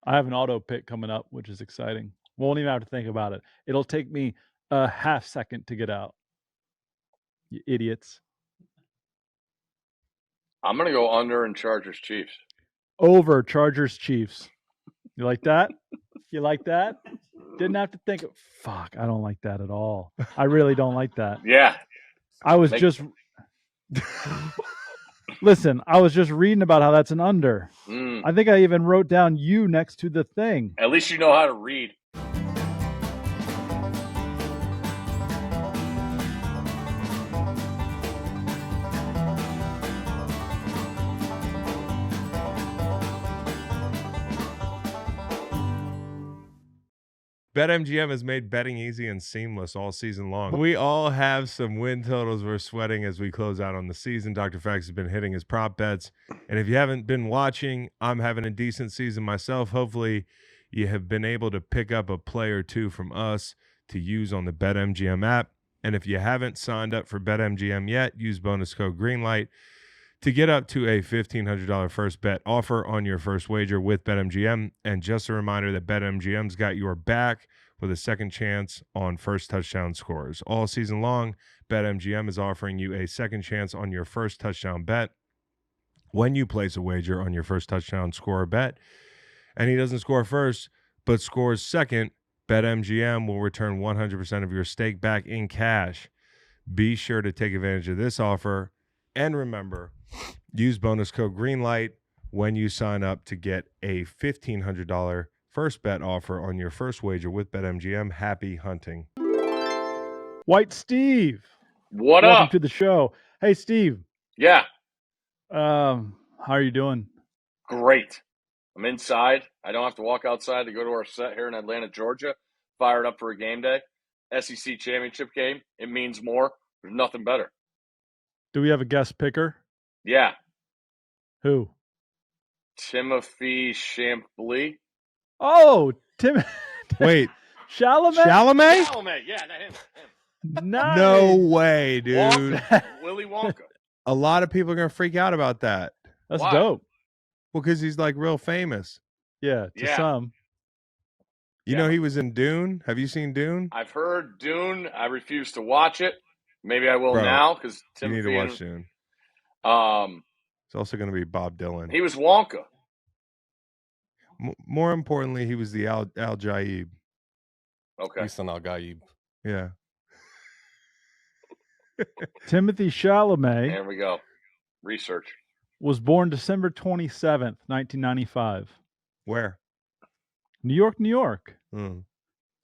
I have an auto pick coming up, which is exciting. Won't even have to think about it. It'll take me a half second to get out. You idiots. I'm going to go under in Chargers Chiefs. Over Chargers Chiefs. You like that? You like that? Didn't have to think. Fuck, I don't like that at all. I really don't like that. Yeah. I was just listen. I was just reading about how that's an under. I think I even wrote down you next to the thing. At least you know how to read. BetMGM has made betting easy and seamless all season long. We all have some win totals we're sweating as we close out on the season. Dr. Fax has been hitting his prop bets. And if you haven't been watching, I'm having a decent season myself. Hopefully, you have been able to pick up a play or two from us to use on the BetMGM app. And if you haven't signed up for BetMGM yet, use bonus code GREENLIGHT to get up to a $1,500 first bet offer on your first wager with BetMGM. And just a reminder that BetMGM's got your back with a second chance on first touchdown scores. All season long, BetMGM is offering you a second chance on your first touchdown bet when you place a wager on your first touchdown scorer bet. And he doesn't score first, but scores second, BetMGM will return 100% of your stake back in cash. Be sure to take advantage of this offer. And remember, use bonus code GREENLIGHT when you sign up to get a $1,500 first bet offer on your first wager with BetMGM. Happy hunting. White Steve. What Welcome up? to the show. Hey, Steve. Yeah. How are you doing? Great. I'm inside. I don't have to walk outside to go to our set here in Atlanta, Georgia. Fired up for a game day. SEC championship game. It means more. There's nothing better. Do we have a guest picker? Yeah. Who? Timothy Chambly. Oh, Tim. Wait. Chalamet? Chalamet. Yeah, him. Nice. No way, dude. Wonka. Willy Wonka. A lot of people are going to freak out about that. That's Why? dope. Well, because he's like real famous. Yeah, to some. You know he was in Dune? Have you seen Dune? I've heard Dune. I refuse to watch it. Maybe I will now because you need to watch Dune. It's also going to be Bob Dylan. He was Wonka. More importantly, he was the Al Jaib. Okay. Isan Al Gaib. Yeah. Timothy Chalamet. There we go. Research. Was born December 27th, 1995. Where? New York, New York. Mm.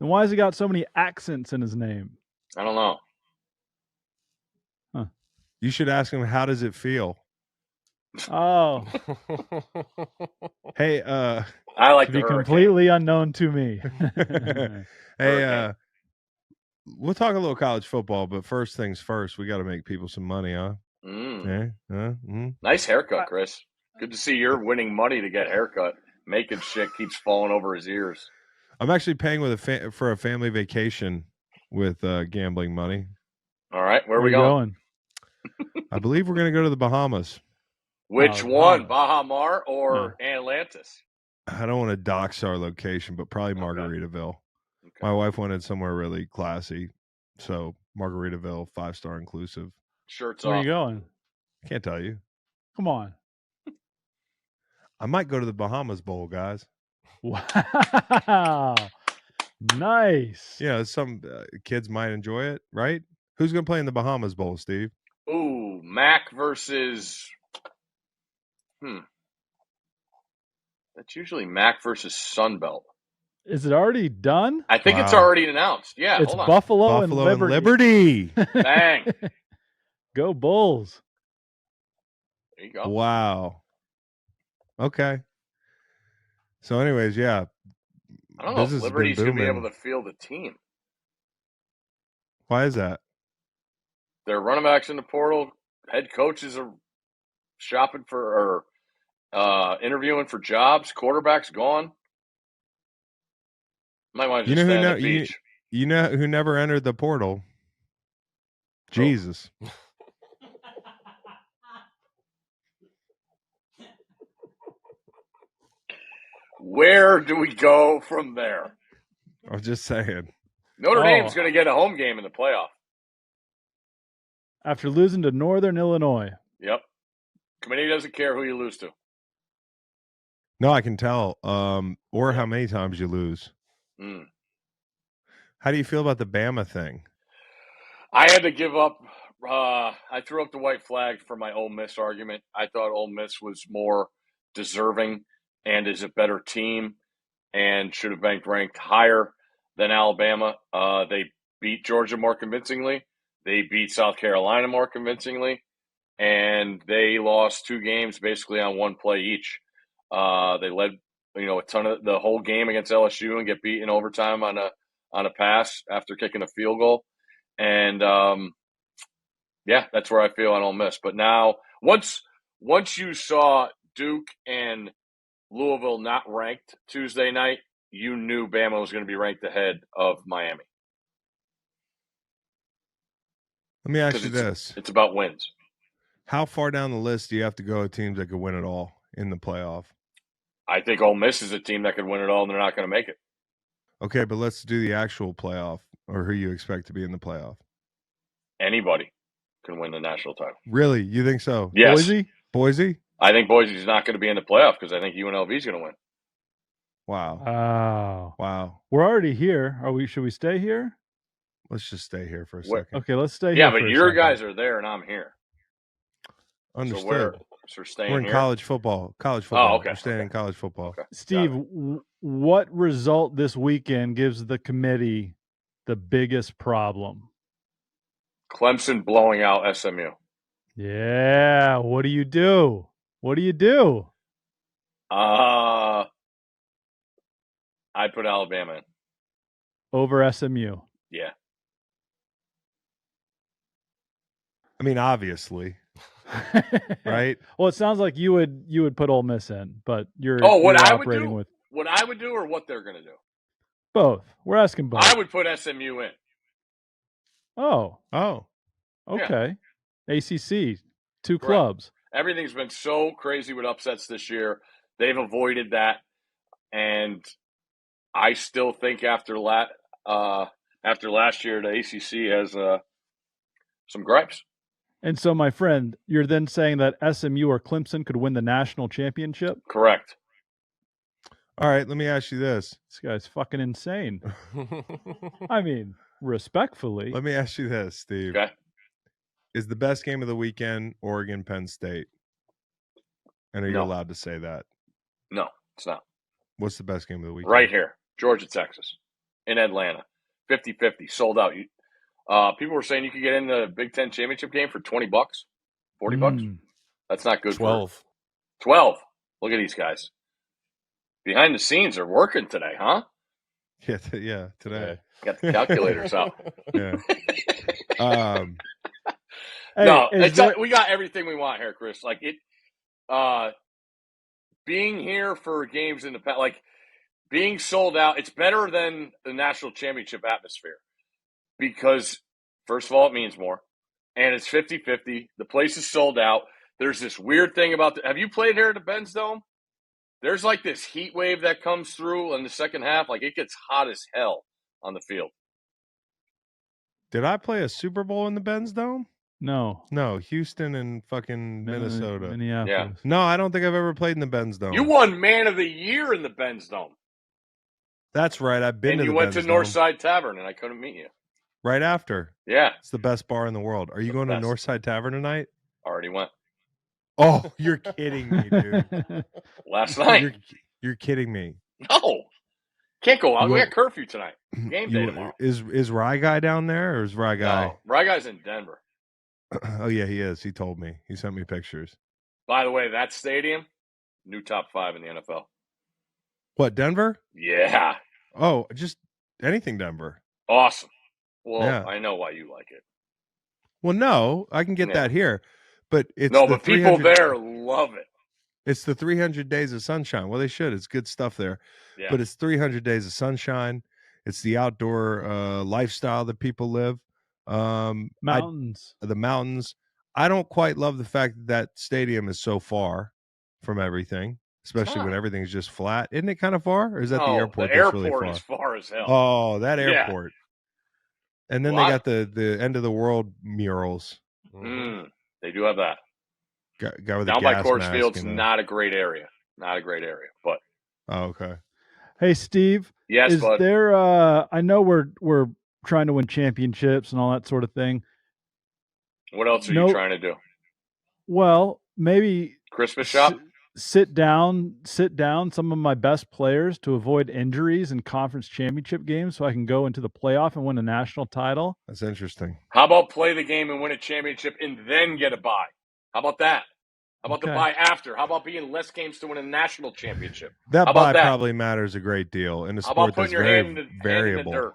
And why has he got so many accents in his name? I don't know. Huh. You should ask him, how does it feel? Oh. Hey, I like to the be hurricane. completely unknown to me. Hey, we'll talk a little college football, but first things first, we got to make people some money, huh? Nice haircut, Chris. Good to see you're winning money to get haircut. Making shit keeps falling over his ears. I'm actually paying with for a family vacation with gambling money. All right, where are we going? I believe we're going to go to the Bahamas. Which one, Baja Mar or Atlantis? I don't want to dox our location, but probably Margaritaville. Okay. My wife wanted somewhere really classy, so Margaritaville, 5-star inclusive. Shirts Where off. Are you going? Can't tell you. Come on. I might go to the Bahamas Bowl, guys. Wow. Nice. Yeah, some kids might enjoy it, right? Who's going to play in the Bahamas Bowl, Steve? Ooh, Mac versus... That's usually Mac versus Sunbelt. Is it already done? I think it's already announced. Yeah, it's hold on. Buffalo and Liberty. Bang. Go Bulls. There you go. Wow. Okay. So anyways, yeah. I don't know if Liberty's going to be able to field a team. Why is that? Their running backs in the portal. Head coaches are shopping for or interviewing for jobs. Quarterback's gone. Might want to just stay on the beach. You know who never entered the portal? Jesus. Where do we go from there? I'm just saying. Notre Dame's going to get a home game in the playoff. After losing to Northern Illinois. Yep. Committee doesn't care who you lose to. No, I can tell. Or how many times you lose. How do you feel about the Bama thing? I had to give up. I threw up the white flag for my Ole Miss argument. I thought Ole Miss was more deserving and is a better team and should have been ranked higher than Alabama. They beat Georgia more convincingly. They beat South Carolina more convincingly. And they lost 2 games basically on one play each. They led, a ton of the whole game against LSU and get beat in overtime on a pass after kicking a field goal. And that's where I feel on Ole Miss. But now, once you saw Duke and Louisville not ranked Tuesday night, you knew Bama was going to be ranked ahead of Miami. Let me ask you this. It's about wins. How far down the list do you have to go with teams that could win it all in the playoff? I think Ole Miss is a team that could win it all, and they're not going to make it. Okay, but let's do the actual playoff, or who you expect to be in the playoff. Anybody can win the national title. Really? You think so? Yes. Boise? I think Boise's not going to be in the playoff because I think UNLV is going to win. Wow. We're already here. Should we stay here? Let's just stay here for a second. Okay, let's stay here. Yeah, but your guys are there and I'm here. Understood. So we're staying We're in here? college football. Oh, okay. We're staying in college football. Okay. Steve, what result this weekend gives the committee the biggest problem? Clemson blowing out SMU. Yeah. What do you do? I put Alabama in. Over SMU. Yeah. I mean, obviously. Right? Well, it sounds like you would put Ole Miss in, but you're what I operating would do? with What I would do or what they're going to do? both. We're asking both. I would put SMU in. Oh. Yeah. Okay. ACC, 2 clubs. Everything's been so crazy with upsets this year. They've avoided that, and I still think after last year, the ACC has some gripes. And so, my friend, you're then saying that SMU or Clemson could win the national championship? Correct. All right, let me ask you this. This guy's fucking insane. I mean, respectfully. Let me ask you this, Steve. Okay. Is the best game of the weekend Oregon, Penn State? And are you allowed to say that? No, it's not. What's the best game of the weekend? Right here, Georgia, Texas, in Atlanta, 50-50, sold out. People were saying you could get in the Big Ten championship game for $20, $40. That's not good. 12. 12. Look at these guys. Behind the scenes are working today, huh? Yeah, today. Got the calculators out. Yeah. We got everything we want here, Chris. Like it, being here for games in the past, like being sold out, it's better than the national championship atmosphere because, first of all, it means more, and it's 50-50. The place is sold out. There's this weird thing about have you played here at the Benz Dome? There's like this heat wave that comes through in the second half. Like it gets hot as hell on the field. Did I play a Super Bowl in the Benz Dome? No, Houston and fucking Minnesota. Minneapolis. Yeah. No, I don't think I've ever played in the Benz Dome. You won Man of the Year in the Benz Dome. That's right. I've been to the Benz Dome. And you went to Northside Tavern, and I couldn't meet you. Right after. Yeah. It's the best bar in the world. Are you going to Northside Tavern tonight? Already went. Oh, you're kidding me, dude. Last night. You're kidding me. No. Can't go out. We got curfew tonight. Game day tomorrow. Is Rye Guy down there, or is Rye Guy? No, Rye Guy's in Denver. Oh, yeah, he is. He told me. He sent me pictures. By the way, that stadium, new top 5 in the NFL. What, Denver? Yeah. Oh, just anything Denver. Awesome. Well, yeah. I know why you like it. Well, no, I can get that here. But it's but people there love it. It's the 300 Days of Sunshine. Well, they should. It's good stuff there. Yeah. But it's 300 Days of Sunshine. It's the outdoor lifestyle that people live. Mountains. The mountains. I don't quite love the fact that stadium is so far from everything. especially when everything's just flat. Isn't it kind of far? Or is that the No, airport the that's really airport far? is far as hell. Oh, that Yeah. airport. And then they got the end of the world murals. They do have that. Guy with Down the by gas Coors mask, Field's you know. not a great area. Not a great area, but okay. Hey, Steve. Yes, is bud. there? I know we're trying to win championships and all that sort of thing. What else are you trying to do? Well, maybe Christmas shop. Sit down some of my best players to avoid injuries in conference championship games, so I can go into the playoff and win a national title. That's interesting. How about play the game and win a championship and then get a bye? How about that? How about the bye after? How about being less games to win a national championship? That bye probably matters a great deal in a sport that's very variable.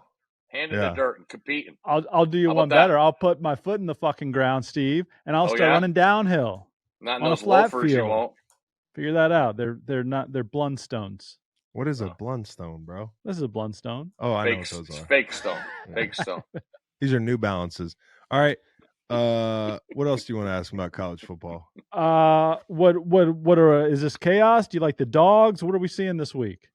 Hand in the dirt and competing. I'll do you one better. I'll put my foot in the fucking ground, Steve, and I'll start running downhill. Not on those a flat loafers, field. You won't. Figure that out. They're Blundstones. What is a Blundstone, bro? This is a Blundstone. Oh, I know what those are. Fake stone. Fake stone. These are New Balances. All right. What else do you want to ask about college football? Is this chaos? Do you like the dogs? What are we seeing this week?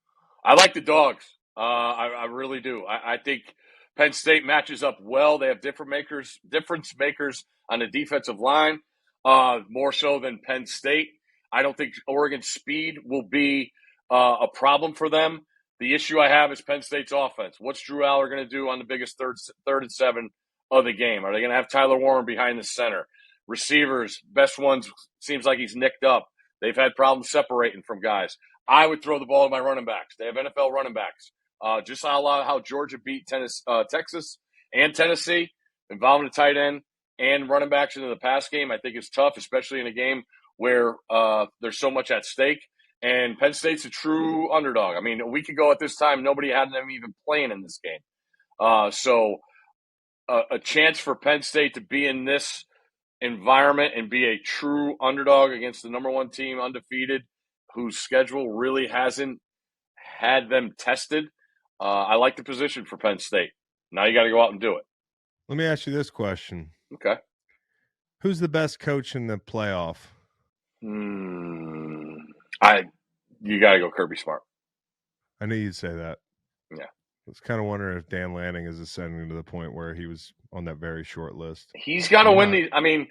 I like the dogs. I really do. I think Penn State matches up well. They have difference makers on the defensive line, more so than Penn State. I don't think Oregon's speed will be a problem for them. The issue I have is Penn State's offense. What's Drew Aller going to do on the biggest third and 7 of the game? Are they going to have Tyler Warren behind the center? Receivers, best ones, seems like he's nicked up. They've had problems separating from guys. I would throw the ball to my running backs. They have NFL running backs. Just how Georgia beat Texas and Tennessee, involving the tight end and running backs into the pass game, I think is tough, especially in a game where there's so much at stake. And Penn State's a true underdog. I mean, a week ago at this time, nobody had them even playing in this game. So a chance for Penn State to be in this environment and be a true underdog against the number 1 team, undefeated, whose schedule really hasn't had them tested. I like the position for Penn State. Now you got to go out and do it. Let me ask you this question. Okay. Who's the best coach in the playoff? You got to go Kirby Smart. I knew you'd say that. Yeah. I was kind of wondering if Dan Lanning is ascending to the point where he was on that very short list. He's got to win these. I mean,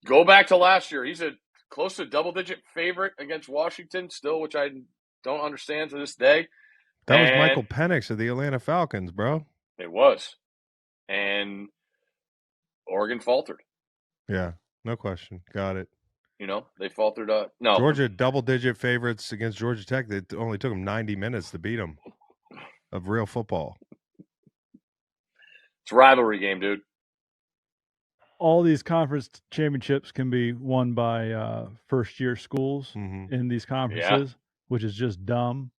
go back to last year. He's a close to double-digit favorite against Washington still, which I don't understand to this day. That was Michael Penix of the Atlanta Falcons, bro. It was. And Oregon faltered. Yeah, no question. Got it. You know, they faltered. No. Georgia double-digit favorites against Georgia Tech. It only took them 90 minutes to beat them of real football. It's a rivalry game, dude. All these conference championships can be won by first-year schools in these conferences, which is just dumb.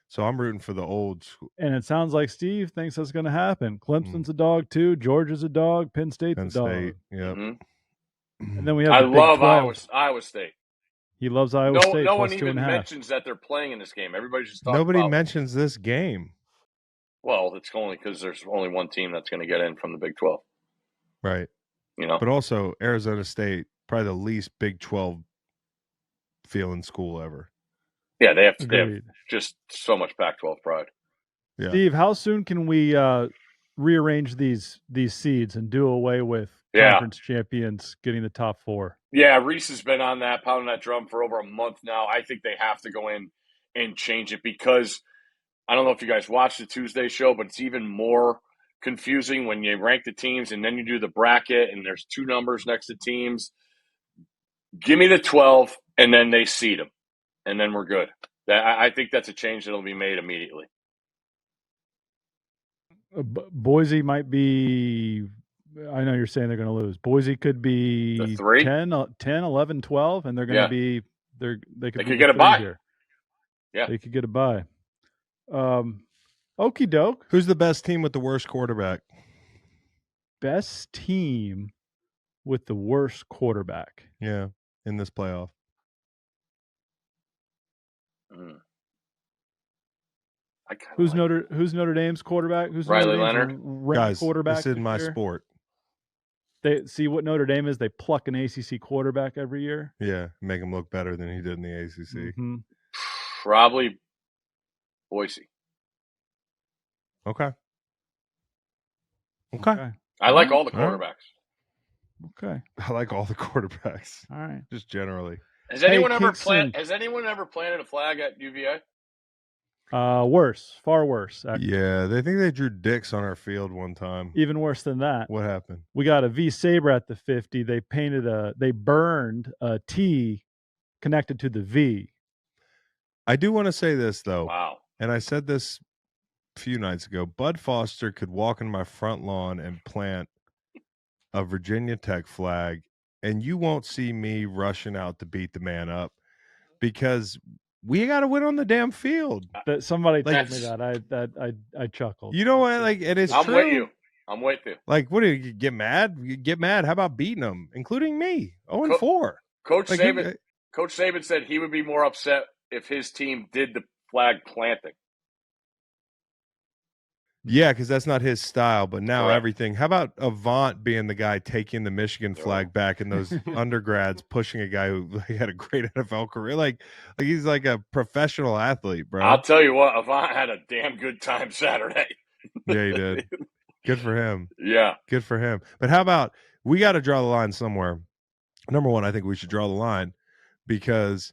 So I'm rooting for the old school. And it sounds like Steve thinks that's going to happen. Clemson's a dog too. Georgia's a dog. Penn State's a dog. Yep. And then we have. I love Iowa State. He loves Iowa State. No one even mentions that they're playing in this game. Everybody's just talking Nobody mentions this game. Well, it's only because there's only one team that's going to get in from the Big 12. Right. You know. But also Arizona State, probably the least Big 12 feeling school ever. Yeah, they have just so much Pac-12 pride. Yeah. Steve, how soon can we rearrange these seeds and do away with conference champions getting the top 4? Yeah, Reese has been on that, pounding that drum for over a month now. I think they have to go in and change it because I don't know if you guys watched the Tuesday show, but it's even more confusing when you rank the teams and then you do the bracket and there's 2 numbers next to teams. Give me the 12 and then they seed them. And then we're good. I think that's a change that will be made immediately. Boise might be – I know you're saying they're going to lose. Boise could be 10, 11, 12, and they're going to be – they could get a bye here. Yeah. They could get a bye. Okie doke. Who's the best team with the worst quarterback? Best team with the worst quarterback. Yeah, in this playoff. Who's Notre Dame's quarterback? Who's Riley Leonard? Guys, quarterback this is my sport. They see what Notre Dame is. They pluck an ACC quarterback every year. Yeah, make him look better than he did in the ACC. Mm-hmm. Probably Boise. Okay. I like right. all the quarterbacks. Okay. I like all the quarterbacks, All right. just generally. Has anyone ever Kingston. planted a flag at UVA? Worse, far worse. Actually. Yeah, they think they drew dicks on our field one time. Even worse than that. What happened? We got a V Sabre at the 50. They burned a T connected to the V. I do want to say this though. Wow. And I said this a few nights ago. Bud Foster could walk in my front lawn and plant a Virginia Tech flag, and you won't see me rushing out to beat the man up because we got to win on the damn field. That somebody told me that. I chuckled. You know what? Like, and it's I'm true. with you. I'm with you. Like, what do you get mad? You get mad. How about beating them, including me? 0-4. Coach Like, Saban said he would be more upset if his team did the flag planting. Yeah, because that's not his style. But now Correct. everything. How about Avant being the guy taking the Michigan flag back and those undergrads pushing a guy who had a great NFL career? Like he's like a professional athlete, bro. I'll tell you what, Avant had a damn good time Saturday. Yeah, he did. Good for him. Yeah. Good for him. But how about we got to draw the line somewhere? Number one, I think we should draw the line because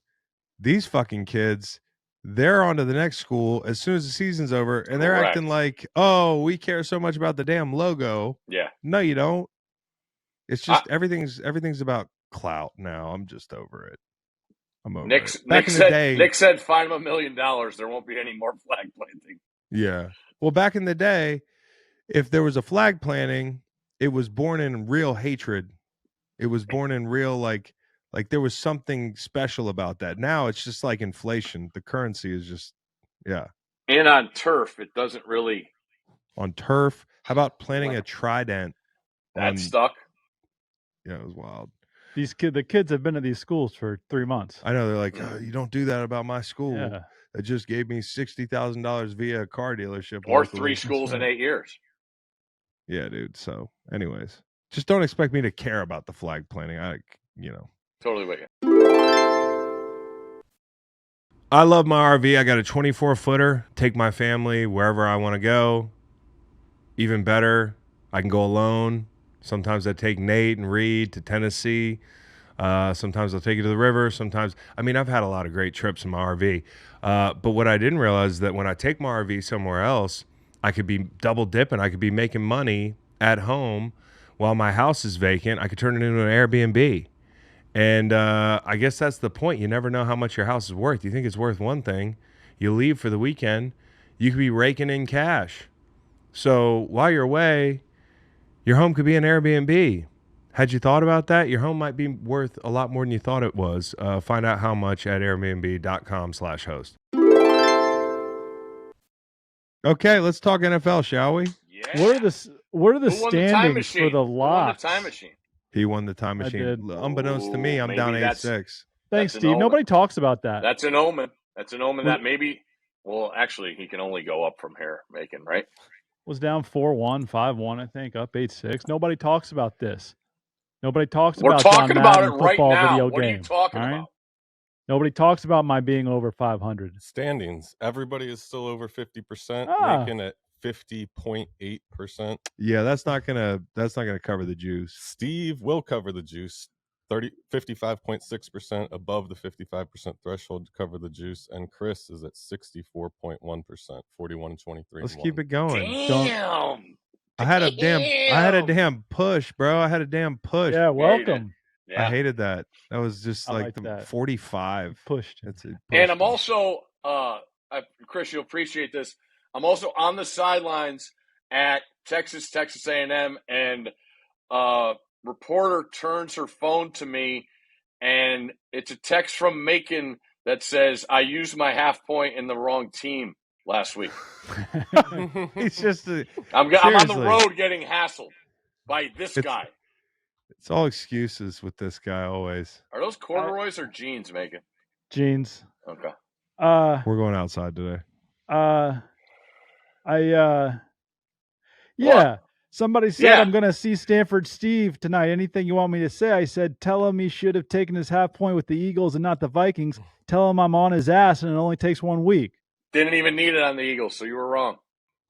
these fucking kids, they're on to the next school as soon as the season's over, and they're Correct. acting like, oh, we care so much about the damn logo. Yeah. No, you don't. It's just everything's about clout now. I'm just over it. I'm over it. Nick said, find him $1 million. There won't be any more flag planting. Yeah. Well, back in the day, if there was a flag planting, it was born in real hatred. It was born in real like there was something special about that. Now it's just like inflation. The currency is just, yeah. And on turf, it doesn't really. On turf, how about planting a trident? That stuck. Yeah, it was wild. The kids have been at these schools for 3 months. I know, they're like, oh, you don't do that about my school. Yeah. It just gave me $60,000 via a car dealership. Or locally. 3 schools in 8 years. Yeah, dude. So, anyways, just don't expect me to care about the flag planting. Totally with you. I love my RV. I got a 24-footer. Take my family wherever I want to go. Even better, I can go alone. Sometimes I take Nate and Reed to Tennessee. Sometimes I'll take you to the river. Sometimes, I've had a lot of great trips in my RV. But what I didn't realize is that when I take my RV somewhere else, I could be double dipping. I could be making money at home while my house is vacant. I could turn it into an Airbnb. And I guess that's the point. You never know how much your house is worth. You think it's worth one thing. You leave for the weekend. You could be raking in cash. So while you're away, your home could be an Airbnb. Had you thought about that? Your home might be worth a lot more than you thought it was. Find out how much at airbnb.com/host. Okay, let's talk NFL, shall we? Yeah. What are the standings for the locks? Who won the time machine? He won the time machine. I did. Unbeknownst to me, I'm down 8-6. Thanks, Steve. Nobody talks about that. That's an omen. That maybe. Well, actually, he can only go up from here, Macon, right? Was down 4-1, 5-1, I think, up 8-6. Nobody talks about this. Nobody talks about We're talking about it right football now. video What game. are you talking about? Nobody talks about my being over 500. Standings. Everybody is still over 50%, making it 50.8%. Yeah, that's not gonna cover the juice. Steve will cover the juice. 55.6% above the 55% threshold to cover the juice, and Chris is at 64.1%, 41-23. Let's keep it going. Damn. I had a damn push, bro. I had a damn push. Yeah, welcome. Yeah. I hated that. That was just like the that. 45 Pushed. That's it. And I'm also, Chris, you'll appreciate this. I'm also on the sidelines at Texas A&M, and reporter turns her phone to me, and it's a text from Macon that says, I used my half point in the wrong team last week. He's just I'm on the road getting hassled by this guy. It's all excuses with this guy always. Are those corduroys or jeans, Macon? Jeans. Okay. We're going outside today. Yeah. Somebody said, Yeah. I'm going to see Stanford Steve tonight. Anything you want me to say? I said, tell him he should have taken his half point with the Eagles and not the Vikings. Tell him I'm on his ass and it only takes 1 week. Didn't even need it on the Eagles, so you were wrong.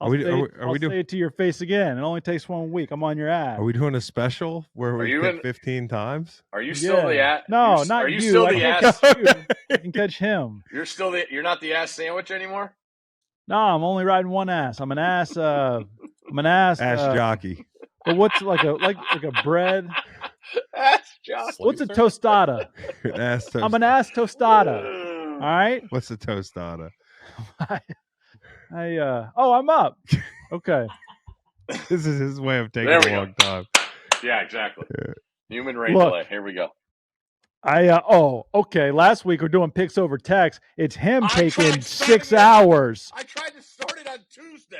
I'll say it to your face again. It only takes 1 week. I'm on your ass. Are we doing a special where we pick 15 times? Are you still the ass? No, not are you. you. Still I the can't ass? catch you. I can catch him. You're not the ass sandwich anymore? No, I'm only riding one ass. I'm an ass. I'm an ass. Jockey. But what's like a bread? Ass jockey. What's a tostada? I'm an ass tostada. All right. What's a tostada? I'm up. Okay. This is his way of taking a long time. Yeah, exactly. Yeah. Human replay. Here we go. Okay. Last week we're doing picks over text. It's him taking 6 hours. I tried to start it on Tuesday.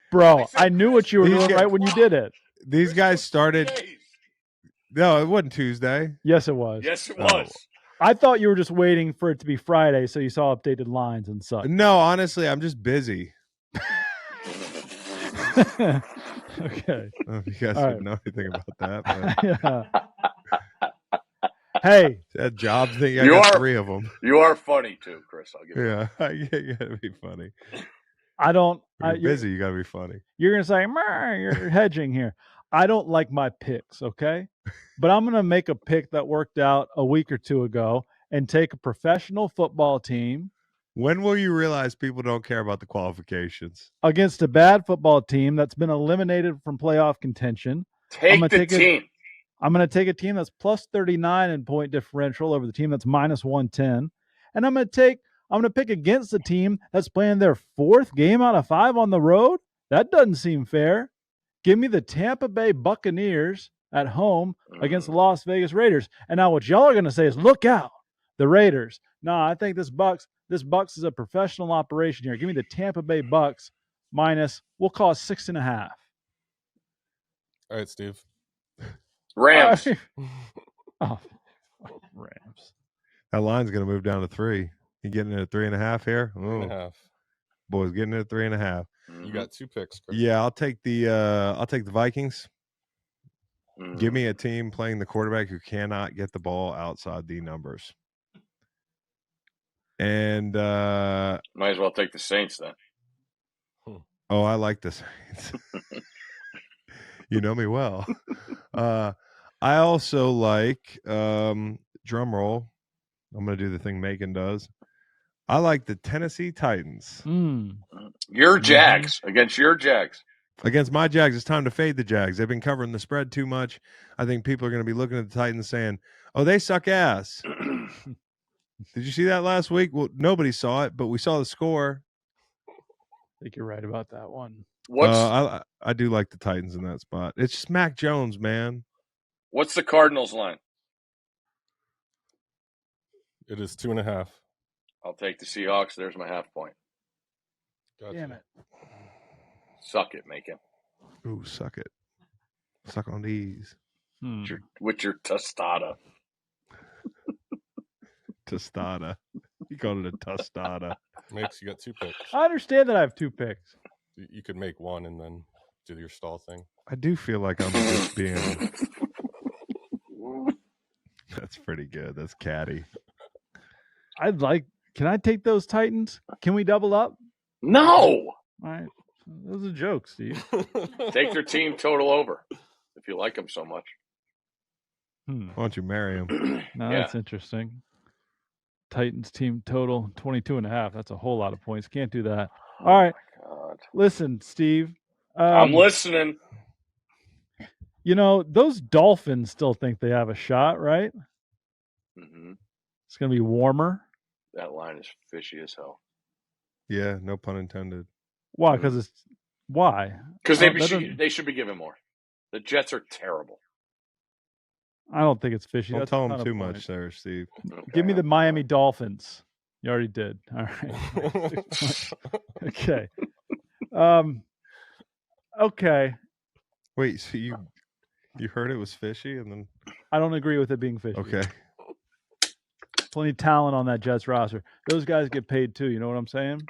Bro, I knew what you were doing right when you did it. These guys started. No, it wasn't Tuesday. Yes, it was. Yes, it was. I thought you were just waiting for it to be Friday so you saw updated lines and such. No, honestly, I'm just busy. Okay. I don't know if you guys didn't know anything about that. But hey. That job thing, I got 3 of them. You are funny too, Chris. I'll give you that. You gotta be funny. I don't. You're busy. You gotta be funny. You're gonna say, you're hedging here. I don't like my picks, okay? But I'm gonna make a pick that worked out a week or 2 ago and take a professional football team. When will you realize people don't care about the qualifications? Against a bad football team that's been eliminated from playoff contention. Take the team. I'm going to take a team that's plus 39 in point differential over the team that's minus 110. And I'm going to pick against the team that's playing their 4th game out of 5 on the road. That doesn't seem fair. Give me the Tampa Bay Buccaneers at home against the Las Vegas Raiders. And now what y'all are going to say is, look out, the Raiders. No, I think this Bucks is a professional operation here. Give me the Tampa Bay Bucks minus, we'll call it 6.5. All right, Steve. Rams. Oh, Rams. That line's going to move down to 3. You getting it at 3.5 here? 3.5. Boys getting it at 3.5. You got 2 picks, Chris. Yeah, I'll take the Vikings. Give me a team playing the quarterback who cannot get the ball outside the numbers. And might as well take the Saints then. Oh, I like the Saints. You know me well. I also like drum roll. I'm going to do the thing Macon does. I like the Tennessee Titans. Your Jags against your Jags. Against my Jags, it's time to fade the Jags. They've been covering the spread too much. I think people are going to be looking at the Titans saying, oh, they suck ass. Did you see that last week? Well, nobody saw it, but we saw the score. I think you're right about that one. I do like the Titans in that spot. It's just Mac Jones, man. What's the Cardinals line? It is 2.5. I'll take the Seahawks. There's my half point. Gotcha. Damn it. Suck it, Macon. Ooh, suck it. Suck on these. With your tostada. Tostada. You called it a tostada. Makes you got 2 picks. I understand that I have 2 picks. You could make one and then do your stall thing. I do feel like I'm just being. That's pretty good. That's catty. Can I take those Titans? Can we double up? No. All right. That was a joke, Steve. Take their team total over if you like them so much. Why don't you marry him? No, that's interesting. Titans team total 22.5. That's a whole lot of points. Can't do that. All right. Listen, Steve. I'm listening. You know, those Dolphins still think they have a shot, right? Mm-hmm. It's going to be warmer. That line is fishy as hell. Yeah, no pun intended. Why? Why? Because they should be given more. The Jets are terrible. I don't think it's fishy. Don't That's tell them too much there, Steve. Okay. Give me the Miami Dolphins. You already did. All right. Okay. Okay. Wait, so you heard it was fishy and then I don't agree with it being fishy. Okay. Plenty of talent on that Jets roster. Those guys get paid too. You know what I'm saying?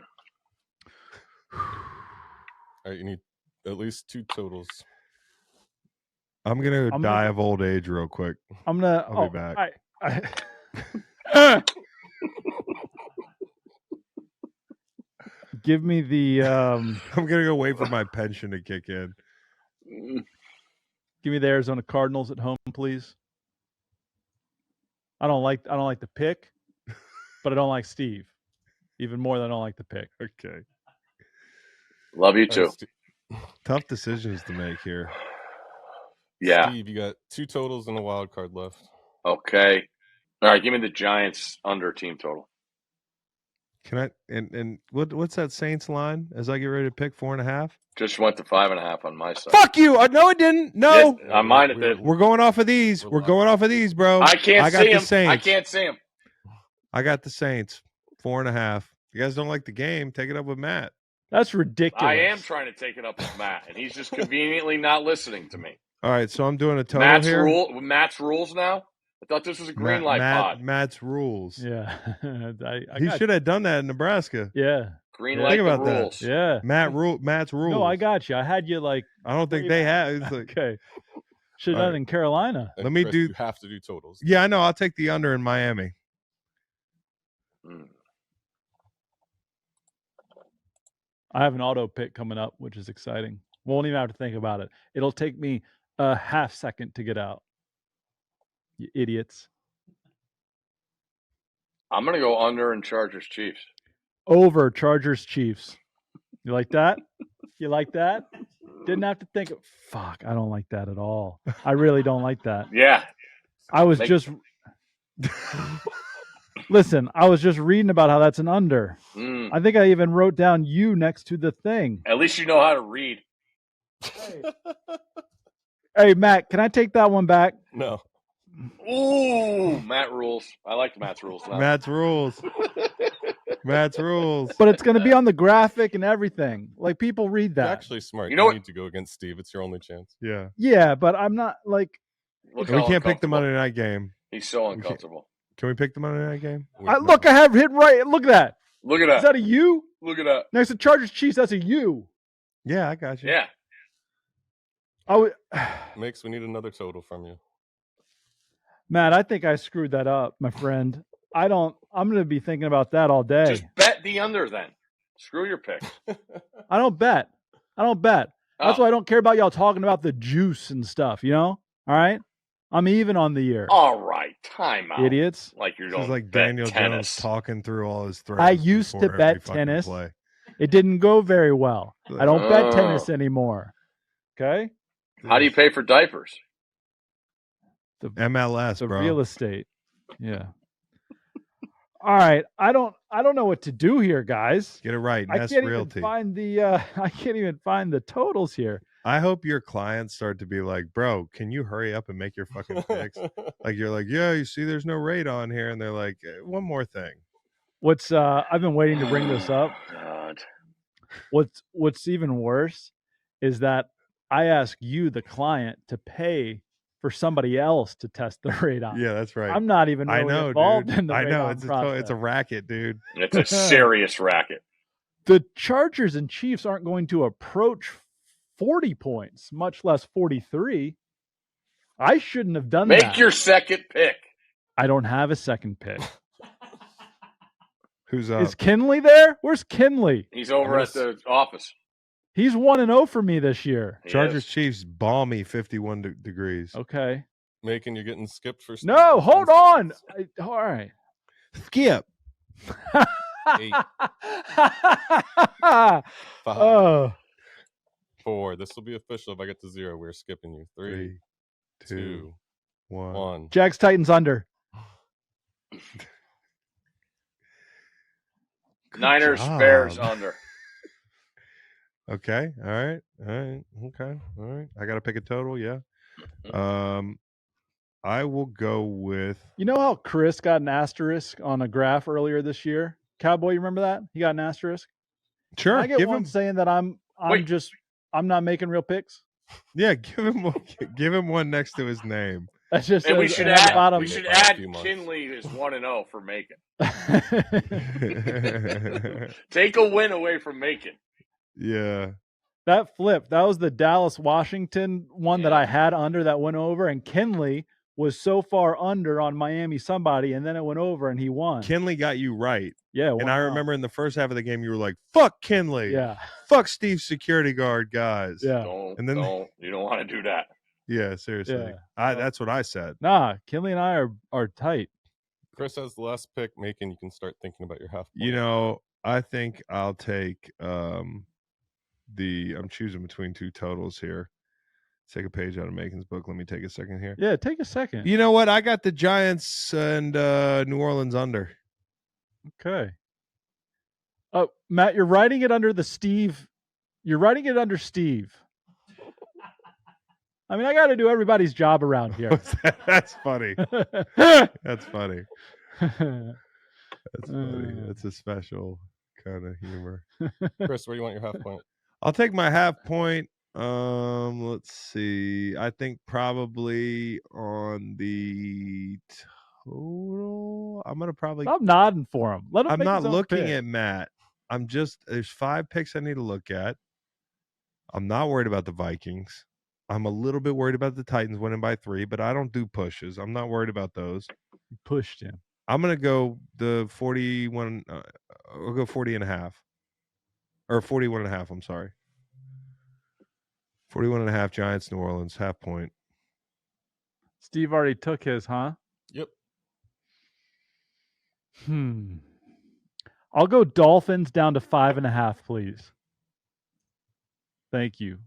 All right, you need at least 2 totals. I'm gonna I'm die gonna- of old age real quick. I'm gonna. I'll be back. Give me the I'm gonna go wait for my pension to kick in. give me the Arizona Cardinals at home, please. I don't like the pick, but I don't like Steve even more than I don't like the pick. Okay. Love you too. Tough decisions to make here. Yeah. Steve, you got 2 totals and a wild card left. Okay. All right. Give me the Giants under team total. Can I and what's that Saints line as I get ready to pick 4.5? Just went to 5.5 on my side. Fuck you! No, it didn't. No, Yes, on mine it did. we're going off of these. We're going off of these, bro. I can't got see the him. Saints. I can't see him. I got the Saints 4.5. You guys don't like the game? Take it up with Matt. That's ridiculous. I am trying to take it up with Matt, and he's just conveniently not listening to me. All right, so I'm doing a total here. Matt's rules now. I thought this was a green light pod. Matt's rules. Yeah, he should have done that in Nebraska. Yeah, green light. Think about the rules. That. Yeah, Matt's rules. No, I got you. I had you like. I don't think they have. It's like, okay, should have done it in Carolina. And let me Chris, do. You have to do totals. Yeah, I know. I'll take the under in Miami. I have an auto pick coming up, which is exciting. Won't even have to think about it. It'll take me a half second to get out. You idiots. I'm going to go under in Chargers Chiefs. Over Chargers Chiefs. You like that? You like that? Didn't have to think. Fuck, I don't like that at all. I really don't like that. Yeah. I was just. Listen, I was just reading about how that's an under. I think I even wrote down you next to the thing. At least you know how to read. Hey, Matt, can I take that one back? No. Ooh, Matt rules. I like Matt's rules now. Matt's rules. Matt's rules. But it's going to be on the graphic and everything. Like, people read that. You're actually smart. You know what? Need to go against Steve. It's your only chance. Yeah. Yeah, but I'm not like. Look we how can't pick the uncomfortable. Monday night game. He's so uncomfortable. Can we pick the Monday night game? Look, I have hit right. Look at that. Look at that. Is that a U? Look at that. Next to Chargers Chiefs, that's a U. Yeah, I got you. Yeah. Mix, we need another total from you. Matt, I think I screwed that up, my friend. I'm going to be thinking about that all day. Just bet the under then. Screw your picks. I don't bet. That's why I don't care about y'all talking about the juice and stuff, you know? All right? I'm even on the year. All right. Time out. Idiots. Like you're This going is like bet Daniel tennis. Jones talking through all his throws. I used to before bet every fucking tennis. play. It didn't go very well. I don't bet Oh. tennis anymore. Okay? How do you pay for diapers? The MLS, the bro. real estate. Yeah. All right. I don't know what to do here, guys. Get it right. I Nest can't Realty. even find the I can't even find the totals here. I hope your clients start to be like, bro, can you hurry up and make your fucking picks? Like you're like, yeah, you see there's no rate on here. And they're like, one more thing. What's I've been waiting to bring this up. God. What's even worse is that I ask you, the client, to pay for somebody else to test the radon. Yeah, that's right. I'm not even really involved in the I know radon process. it's a racket, dude. It's a serious racket. The Chargers and Chiefs aren't going to approach 40 points, much less 43. I shouldn't have done that. Make your second pick. I don't have a second pick. Who's up? Is Kinley there? Where's Kinley? He's over at the office. He's 1-0 for me this year. He Chargers is. Chiefs balmy 51 degrees. Okay. Macon, you're getting skipped for Steve. No, hold on. All right. Skip. 8, 5, Oh, 4. This will be official if I get to 0. We're skipping you. 3, 2, 1. 1. Jags Titans under. Niners, job. Bears under. Okay. All right. Okay. All right. I got to pick a total. Yeah. I will go with. You know how Chris got an asterisk on a graph earlier this year? Cowboy, you remember that? He got an asterisk. Sure. I get give one him. saying that I'm Wait. not making real picks. Yeah. Give him. Give him one next to his name. That's just And we says should at the add bottom. we should in a add few months. Kinley is 1-0 for Macon. Take a win away from Macon. Yeah. That flip, that was the Dallas Washington one that Yeah. I had under that went over, and Kinley was so far under on Miami somebody, and then it went over and he won. Kinley got you right. Yeah, And I 1-0. remember in the first half of the game, you were like, fuck Kinley. Yeah, Fuck Steve's security guard guys. yeah. You don't want to do that. Yeah, seriously. Yeah. That's what I said. Nah, Kinley and I are tight. Chris has the last pick. Macon, you can start thinking about your half point. You know, I think I'll take I'm choosing between two totals here. Take a page out of Macon's book. Let me take a second here. Yeah, take a second. You know what? I got the Giants and New Orleans under. Okay. Oh, Matt, you're writing it under the Steve. You're writing it under Steve. I mean, I got to do everybody's job around here. That's funny. That's funny. That's funny. That's a special kind of humor. Chris, where do you want your half point? I'll take my half point. Let's see. I think probably on the total. I'm gonna probably. I'm nodding for him. Let him. I'm make not his own looking pick. at Matt. There's 5 picks I need to look at. I'm not worried about the Vikings. I'm a little bit worried about the Titans winning by 3, but I don't do pushes. I'm not worried about those. You pushed him. I'm gonna go the 41. I'll go 40.5 or 41.5. I'm sorry. 41.5 Giants, New Orleans, half point. Steve already took his, huh? Yep. I'll go Dolphins down to 5.5, please. Thank you.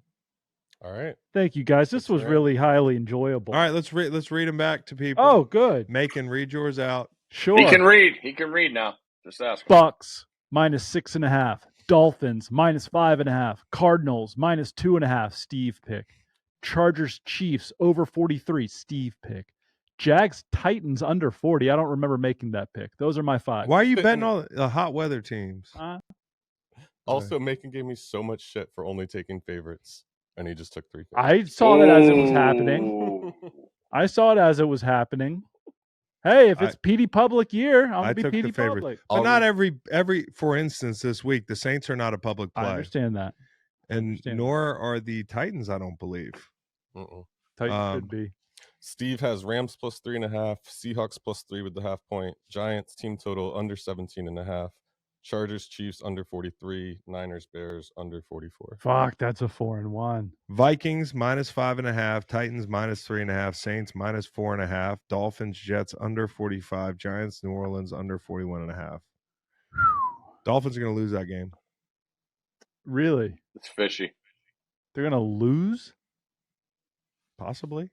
All right. Thank you, guys. This was really highly enjoyable. All right, let's read them back to people. Oh, good. Macon, read yours out. Sure. He can read now. Just ask him. Bucks -6.5. Dolphins -5.5. Cardinals -2.5. Steve pick. Chargers Chiefs over 43. Steve pick. Jags Titans under 40. I don't remember making that pick. Those are my 5. Why are you betting all the hot weather teams? Also, Macon gave me so much shit for only taking favorites, and he just took 3 favorites. I saw that as it was happening. I saw it as it was happening. Hey, if it's PD Public year, I'm gonna be took the PD favorite. Public. But not every. For instance, this week the Saints are not a public play. I understand that. And nor are the Titans. I don't believe. Titans should be. Steve has Rams +3.5, Seahawks +3 with the half point, Giants team total under 17.5, Chargers Chiefs under 43, Niners Bears under 44. Fuck, that's a 4-1. Vikings -5.5, Titans -3.5, Saints -4.5, Dolphins Jets under 45, Giants New Orleans under 41.5. Dolphins are going to lose that game. Really? It's fishy. They're gonna lose? Possibly.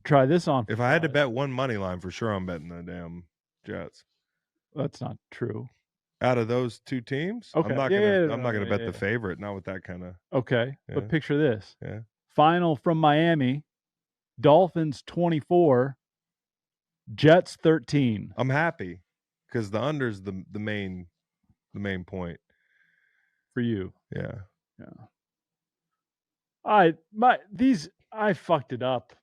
Try this on. If I had to bet one money line, for sure I'm betting the damn Jets. That's not true. Out of those two teams, Okay. I'm not gonna bet the favorite. Not with that kind of. Okay, but Yeah. picture this. Yeah. Final from Miami, Dolphins 24, Jets 13. I'm happy because the under's the main point for you. Yeah. I fucked it up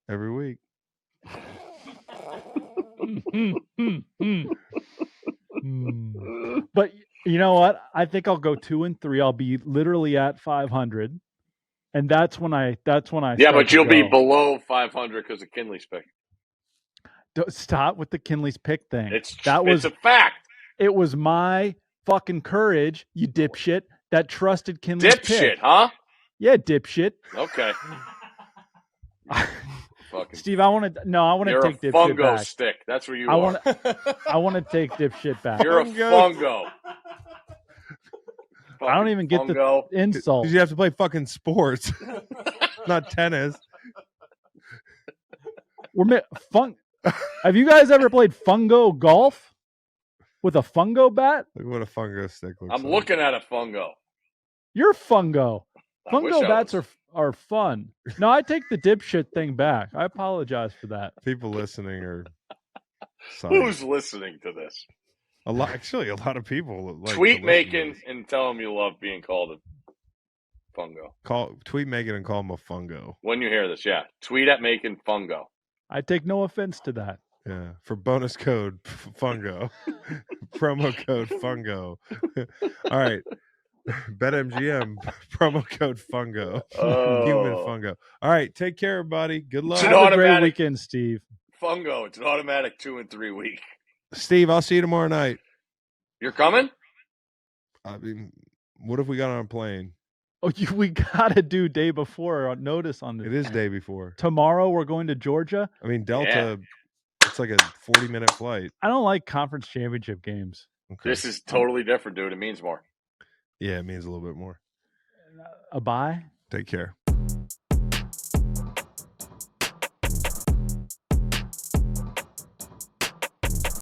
every week. But you know what? I think I'll go 2-3. I'll be literally at 500, and that's when I. Yeah, but you'll be below 500 because of Kinley's pick. Don't stop with the Kinley's pick thing. It's a fact. It was my fucking courage, you dipshit, that trusted Kinley's pick. Dipshit, huh? Yeah, dipshit. Okay. Steve, I want to take dipshit fungo back. Stick. That's where you are. I want to take dipshit back. You're a fungo. I don't even get the insult. Because you have to play fucking sports, not tennis. Have you guys ever played fungo golf with a fungo bat? Look what a fungo stick looks I'm looking at a fungo. You're fungo. I wish Fungo I bats are fun. No, I take the dipshit thing back. I apologize for that. People listening are. Who's listening to this? A lot of people. Like tweet Macon and tell him you love being called a fungo. Tweet Macon and call him a fungo. When you hear this, yeah. Tweet at Macon fungo. I take no offense to that. Yeah, for bonus code Fungo, promo code Fungo. All right, BetMGM promo code Fungo, human Oh, Fungo. All right, take care, everybody. Good It's luck, an Have a great automatic- weekend, Steve. Fungo. It's an automatic 2 and 3 week. Steve. I'll see you tomorrow night. You're coming? I mean, what if we got on a plane? Oh, we gotta do day before notice on this. It is day before. Tomorrow we're going to Georgia. I mean, Delta. It's like a 40-minute flight. I don't like conference championship games. Okay. This is totally different, dude. It means more. Yeah, it means a little bit more. A bye. Take care.